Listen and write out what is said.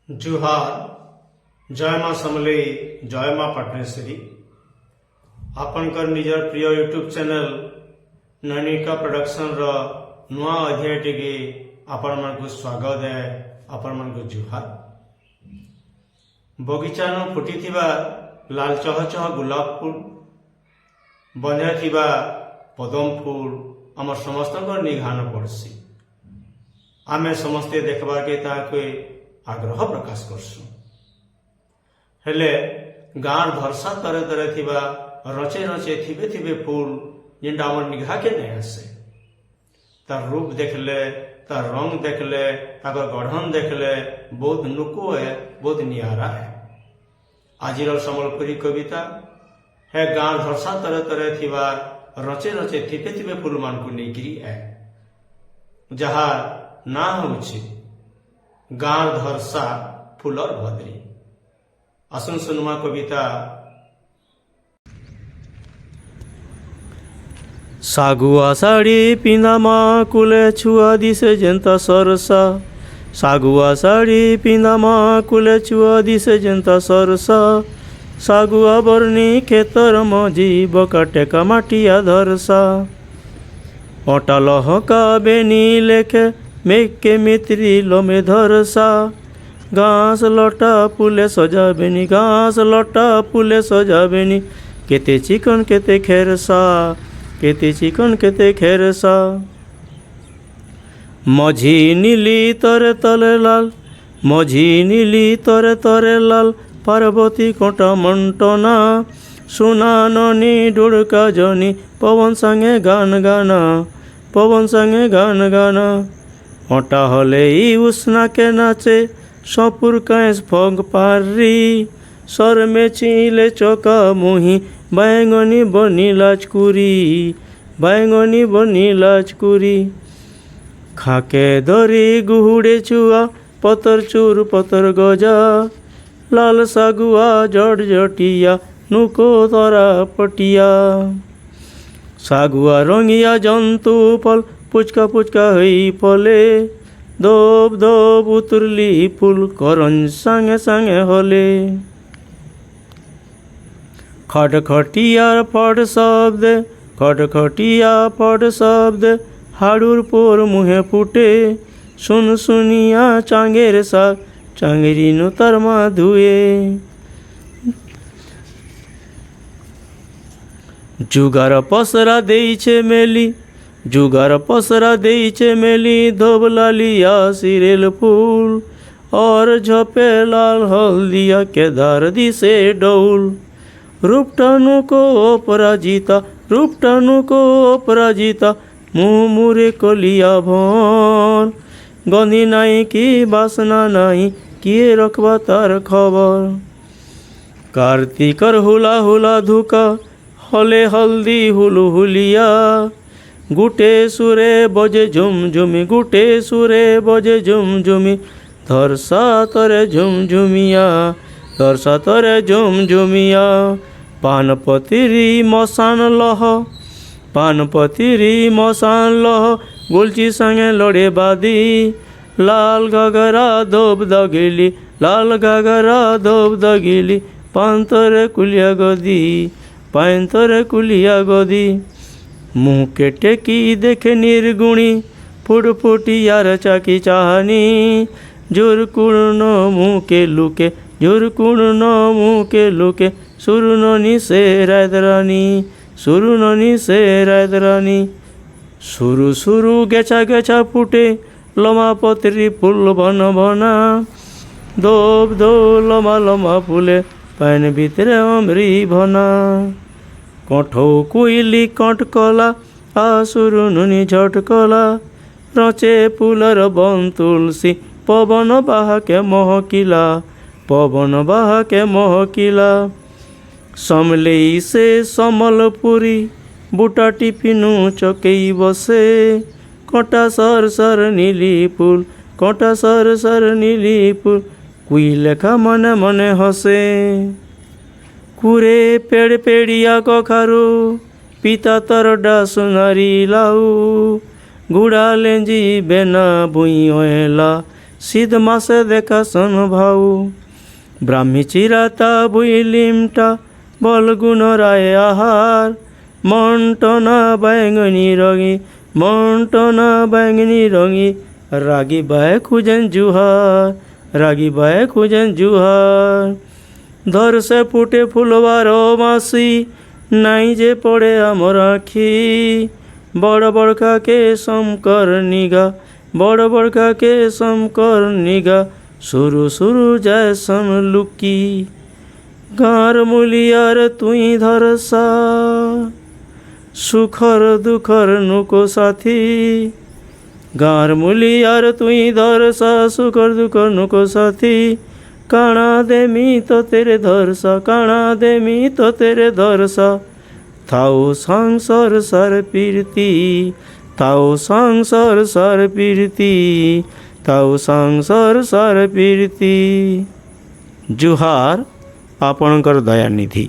जुहार जय माँ समले जय माँ पाटनेश्वरी आपनकर निजर प्रिय यूट्यूब चैनल नैनिका प्रोडक्शन रो नुआ अध्याय टिके आपण मन को स्वागत है। आपण मन को जुहार। बगीचा न फुटी थिबा लाल चह चह गुलाब फूल बंधा थिबा पदम फूल आम समस्त निघान पड़सी। आमे समस्ते देखबार के ताके आग्रह प्रकाश करसु। हेले गाँव धरसा तरे तरे थिबा रचे रचे थिबे थिबे फूल जेनटा आमर निघा के नहीं आसे। तार रूप देखले, तार रंग देखले, ताकर गढ़न देखले बहुत नुको है, बहुत नियारा है। आजिर सम्बलपुरी कविता है गाँव धरसा तरे तरे थिबा रचे रचे थिबे थिबे फूल मान को नेगिरी है। जहाँ ना होछि गाँव धरसा फूलर भद्री। आसुन सुनमा कविता। सागुआ साड़ी पिंदा माँ कुले छुआ दिसे जनता सरसा। सागुआ साड़ी पिंदा माँ कुले छुआ दिसे जनता सरसा। सागुआ बरनी खेतर मजी बकाटे का माटिया धरसा। ओटा लहका बेनी लेखे मेघ के मित्री लोमे धरसा। घास लटा फूले सजाबेनी, घास लटा फूले सजाबेनी। केते चिकन केते खेरसा, केते चिकन केते खेरसा। मझी नीली तरे तले लाल, मझी नीली तरे तरे लाल। पार्वती कोटा मंटना सुना ननी डुड़का जनी। पवन संगे गान गाना, पवन संगे गान गाना। ओटा हले ई उष्णा के नाचे सपुर कैस फग पारी। सर में चीले चौका मुही बैंगनी बनी लाचकुरी, बैंगनी बनी लाचकुरी। खाके दरी गुहुड़े चुआ पतर चूर पतर गजा। लाल सागुआ जट जटिया नुको तरा पटिया। सागुआ रंगिया जंतु पल पुचका पुचका हई फले। दब दब उतरली फूल करन संगे संगे हले। खटखटियार फट शब्द, खटखटिया फट शब्द। हाड़ुर पोर मुहे फुटे। सुन सुनिया चांगेर साग, चांगेरी नु तरमा धुए। जुगार पसरा देइछे मेली, जुगार पसरा देइछे मेली। धोबलालिया सिरेल फूल और झपे लाल हल्दिया के धार दिसे डौल। रूपटानु को अपराजिता, रूपटानु को अपराजिता। मुँह मुरे कलिया भर। गंधी नाई की बासना नाई, किए रखबा तार खबर। कार्तिकर हुला हुला धुका हले हल्दी हुलु हुलिया। गुटे सुरे बजे झुमझुमी, गुटे सुरे बजे झुमझुमी। धरसा तरे झुमझुमिया, धरसा तरे झुमझुमिया। पानपतिरी मसान लह, पानपतिरी मसान लह। गुलची संगे लड़े बादी। लाल घाघरा धोब दगिली, लाल घाघरा धोब दगिली। पांतरे कुलिया गदी, पांतरे कुलिया गदी। मुँह के टेकी देखे निर्गुणी फुटफुटियार चाकी चाहनी। झुरकुण मुँह के लुके, झुरकुण मुँह के लुके। सुरुननी से रायदरानी, सुरुननी से रायदरानी। सुरु सुरु गेछा गेछा फुटे लमा पत्री फूल बन बना। दोब दो लमा लमा फूले पैन भितरे अमरी भना। कठौ कोइली कटकला आसुरु नुनी झटकला। रचे फूलर बन तुलसी पवन बाहा के महकिला, पवन बाहा के महकिला। समलेई से समलपुरी बुटा टिपिनु चकई बसे। कटा सर सर नीली फूल, कटा सर सर नीली फूल। कुई लेखा मने मने हसे। कुरे पेड़ पेड़िया कखारू पिता तरडा सुनारी लाऊ। गुड़ा लेंजी बेना बुई ओला সিধ মাসে দেখা সন ভাউ ব্রাহ্মী চিরাতা বুইলিমটা বলগুণ রায় আহার মন্টনা बैंगनी রঙি মন্টনা बैंगनी রঙি রাগি বায় খুঁজেন জুহার রাগি বায় খুঁজেন জুহার ধর সে ফুটে ফুলবার মাসি নাই যে পড়ে আমার আখি বড় বড়কাকে সমকর নিগা বড় বড়কাকে সমকর নিগা সুরু সুরু যায় সম লুকি গাঁর মুলিয়ার তুই ধরসা সুখর দুখর নুকো সাথী গাঁর মুলিয়ার তুই ধরসা সুখর দুখর নুকো সাথী কাଣା দেমি তো তেরে ধরসা কাଣା দেমি তো তেরে ধরসা থাও সংসার সার প্রীতি তাও সংসার সার প্রীতি তাও সংসার সার প্রীতি জুহার ଆପଣଙ୍କର ଦୟାନିଧି।